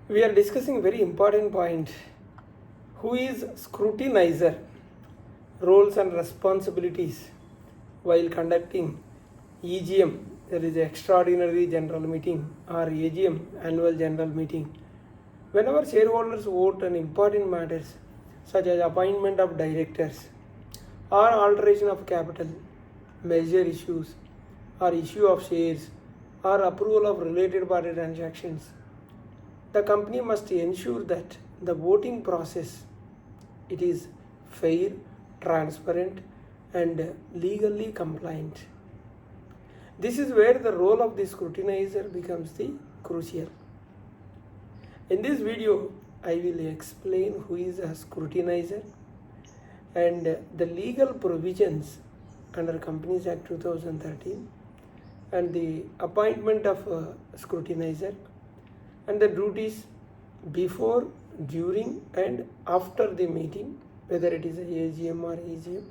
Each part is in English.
We are discussing very important point. Who is scrutinizer? Roles and responsibilities while conducting EGM, that is extraordinary general meeting, or AGM, annual general meeting. Whenever shareholders vote on important matters such as appointment of directors or alteration of capital, measure issues or issue of shares or approval of related party transactions, the company must ensure that the voting process it is fair, transparent and legally compliant. This is where the role of the scrutinizer becomes the crucial. In this video, I will explain who is a scrutinizer and the legal provisions under Companies Act 2013 and the appointment of a scrutinizer and the duties before, during and after the meeting, whether it is a AGM or EGM,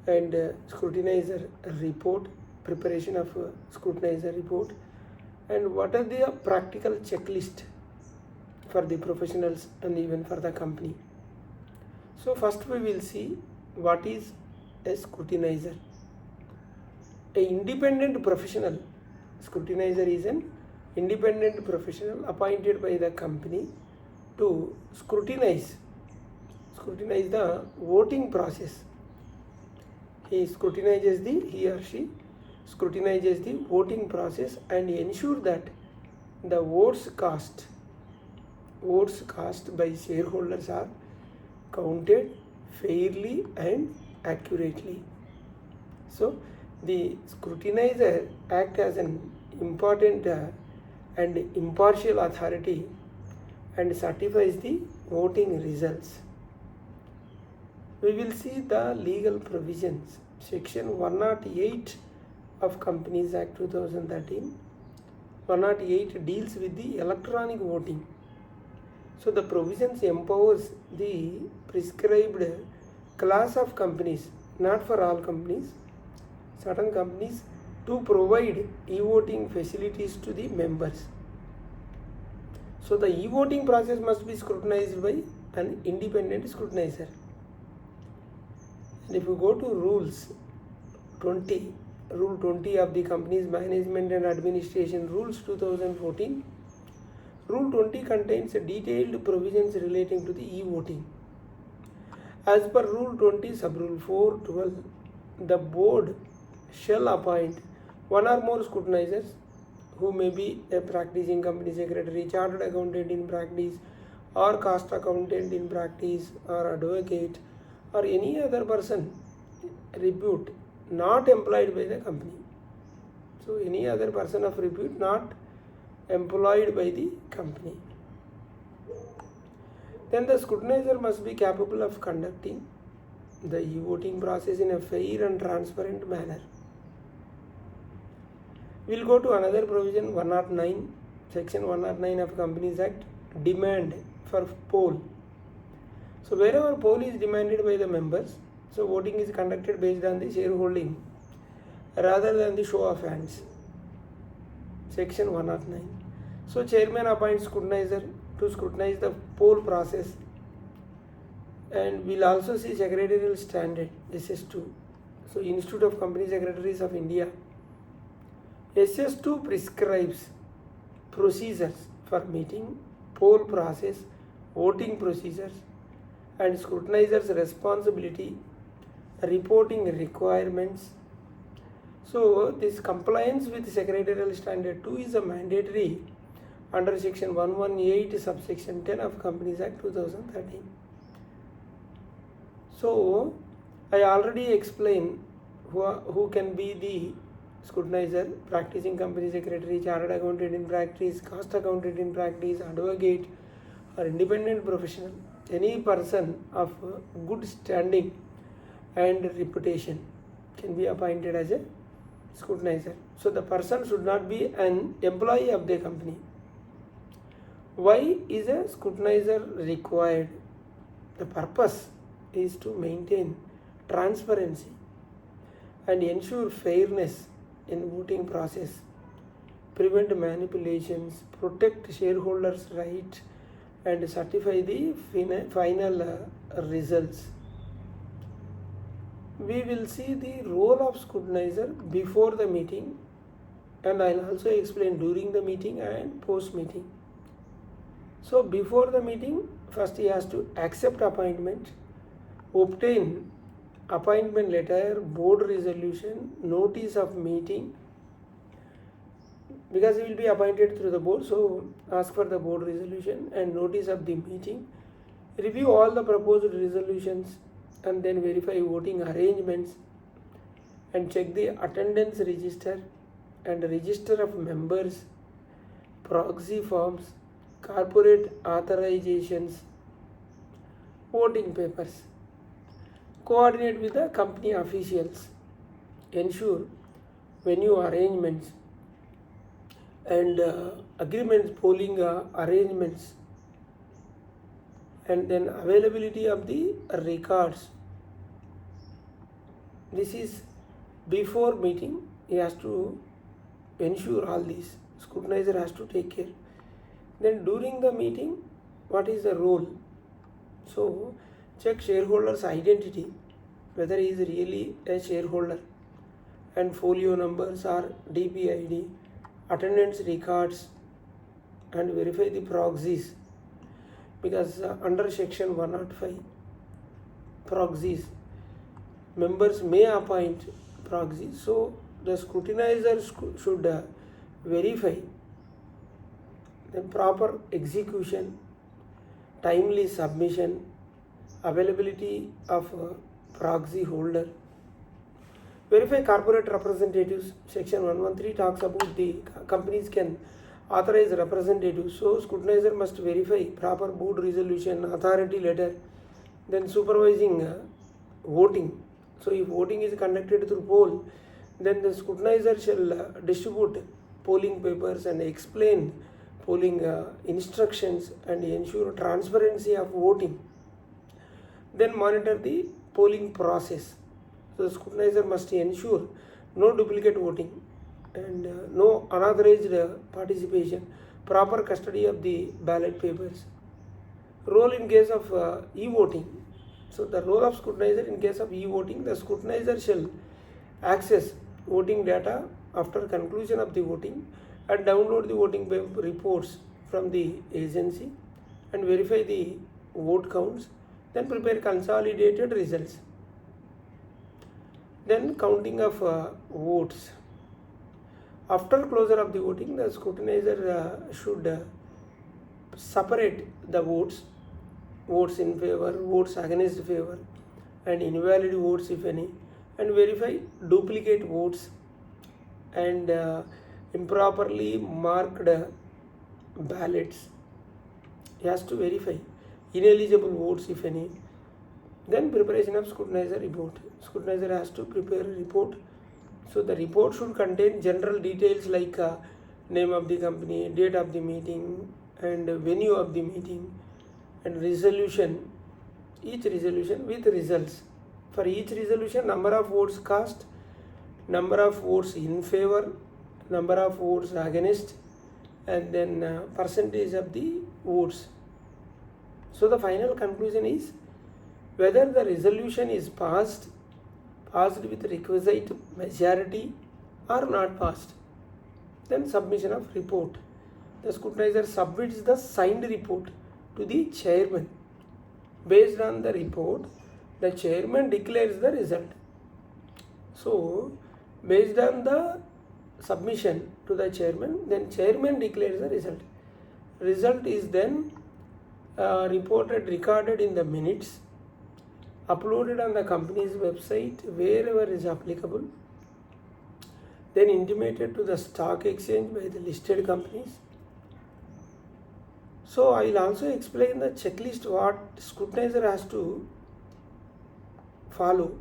and scrutinizer report, preparation of a scrutinizer report, and what are the practical checklist for the professionals and even for the company. So first we will see what is a scrutinizer. An independent professional, scrutinizer is an independent professional appointed by the company to scrutinize the voting process. He or she scrutinizes the voting process and ensure that the votes cast by shareholders are counted fairly and accurately. So the scrutinizer acts as an important and impartial authority and certifies the voting results. We will see the legal provisions. Section 108 of Companies Act 2013. 108 deals with the electronic voting. So the provisions empowers the prescribed class of companies, not for all companies, certain companies, to provide e-voting facilities to the members. So the e-voting process must be scrutinized by an independent scrutinizer. And if you go to Rule 20 of the Company's Management and Administration Rules 2014, Rule 20 contains detailed provisions relating to the e-voting. As per Rule 20, Sub-Rule 4.12, the board shall appoint one or more scrutinizers who may be a practicing company secretary, chartered accountant in practice, or cost accountant in practice, or advocate, or any other person repute not employed by the company. So any other person of repute not employed by the company. Then the scrutinizer must be capable of conducting the e-voting process in a fair and transparent manner. We will go to another provision, 109, section 109 of Companies Act, demand for poll. So wherever poll is demanded by the members, so voting is conducted based on the shareholding rather than the show of hands. Section 109. So chairman appoints scrutinizer to scrutinize the poll process, and we'll also see secretarial standard SS2. So Institute of Company Secretaries of India, SS2 prescribes procedures for meeting, poll process, voting procedures, and scrutinizer's responsibility, reporting requirements. So this compliance with Secretarial Standard 2 is a mandatory under section 118 subsection 10 of Companies Act 2013. So I already explained who can be the scrutinizer: practicing company secretary, chartered accountant in practice, cost accountant in practice, advocate or independent professional, any person of good standing and reputation can be appointed as a scrutinizer. So the person should not be an employee of the company. Why is a scrutinizer required? The purpose is to maintain transparency and ensure fairness in voting process prevent manipulations, protect shareholders' rights, and certify the final results. We will see the role of scrutinizer before the meeting, and I'll also explain during the meeting and post meeting. So before the meeting, first he has to accept appointment, obtain appointment letter, board resolution, notice of meeting, because he will be appointed through the board, so ask for the board resolution and notice of the meeting, review all the proposed resolutions, and then verify voting arrangements and check the attendance register and register of members, proxy forms, corporate authorizations, voting papers, coordinate with the company officials, ensure venue arrangements and agreements, polling arrangements, and then availability of the records. This is before meeting. He has to ensure all these. Scrutinizer has to take care. Then during the meeting, what is the role? So check shareholder's identity, whether he is really a shareholder, and folio numbers or DPID, attendance records, and verify the proxies, because under section 105, proxies, members may appoint proxies, so the scrutinizer should verify the proper execution, timely submission, availability of proxy holder. Verify corporate representatives. Section 113 talks about the companies can authorize representatives. So scrutinizer must verify proper board resolution, authority letter, then supervising voting. So if voting is conducted through poll, then the scrutinizer shall distribute polling papers and explain polling instructions and ensure transparency of voting. Then monitor the polling process. So the scrutinizer must ensure no duplicate voting and no unauthorized participation, proper custody of the ballot papers. Role in case of e-voting. So the role of scrutinizer in case of e-voting, the scrutinizer shall access voting data after conclusion of the voting and download the voting reports from the agency and verify the vote counts, then prepare consolidated results. Then counting of votes. After closure of the voting, the scrutinizer should separate the votes in favor, votes against favor, and invalid votes if any, and verify duplicate votes and improperly marked ballots. He has to verify ineligible votes if any. Then preparation of scrutinizer report. Scrutinizer has to prepare a report. So the report should contain general details like name of the company, date of the meeting, and venue of the meeting, and resolution, each resolution with results. For each resolution, number of votes cast, number of votes in favor, number of votes against, and then percentage of the votes. So the final conclusion is whether the resolution is passed with requisite majority or not passed. Then submission of report. The scrutinizer submits the signed report to the chairman. Based on the report, the chairman declares the result. So based on the submission to the chairman, then chairman declares the result. Result is then recorded in the minutes, uploaded on the company's website wherever is applicable, then intimated to the stock exchange by the listed companies. So I will also explain the checklist what scrutinizer has to follow.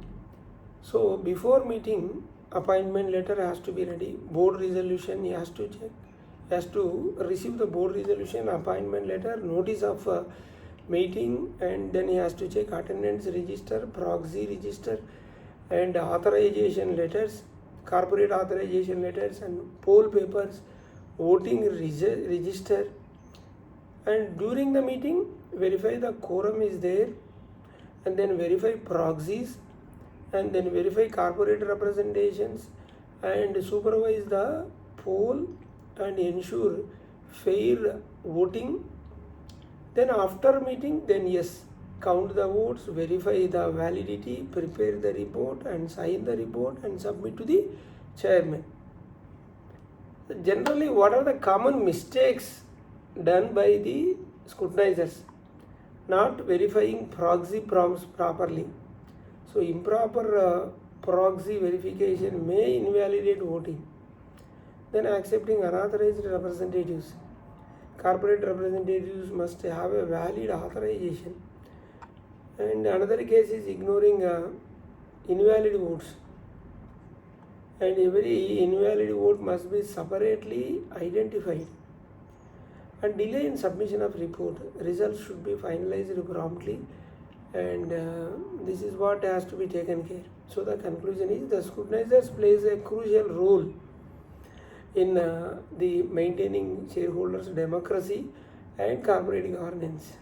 So before meeting, appointment letter has to be ready, board resolution he has to check, he has to receive the board resolution, appointment letter, notice of meeting, and then he has to check attendance register, proxy register, and authorization letters, corporate authorization letters, and poll papers, voting register, and during the meeting verify the quorum is there, and then verify proxies, and then verify corporate representations, and supervise the poll and ensure fair voting. Then after meeting, then yes, count the votes, verify the validity, prepare the report and sign the report and submit to the chairman. Generally, what are the common mistakes done by the scrutinizers? Not verifying proxy prompts properly. So improper proxy verification may invalidate voting. Then accepting unauthorized representatives. Corporate representatives must have a valid authorization. And another case is ignoring invalid votes. And every invalid vote must be separately identified. And delay in submission of report. Results should be finalized promptly, and this is what has to be taken care. So the conclusion is the scrutinizers plays a crucial role in the maintaining shareholders' democracy and corporate governance.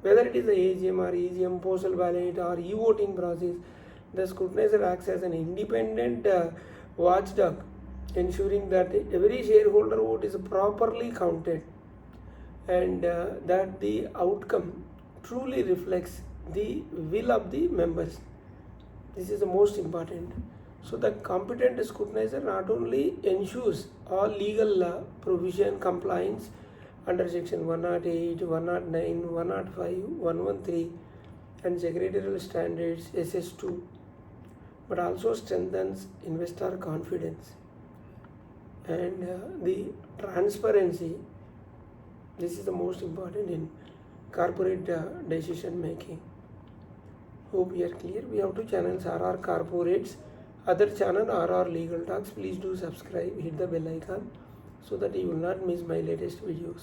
Whether it is the AGM or EGM, postal ballot or e-voting process, the scrutinizer acts as an independent watchdog, ensuring that every shareholder vote is properly counted and that the outcome truly reflects the will of the members. This is the most important. So the competent scrutinizer not only ensures all legal provision compliance under section 108, 109, 105, 113 and secretarial standards SS2, but also strengthens investor confidence and the transparency. This is the most important in corporate decision making. Hope we are clear. We have two channels, RR Corporates, other channel RR Legal Talks. Please do subscribe, hit the bell icon so that you will not miss my latest videos.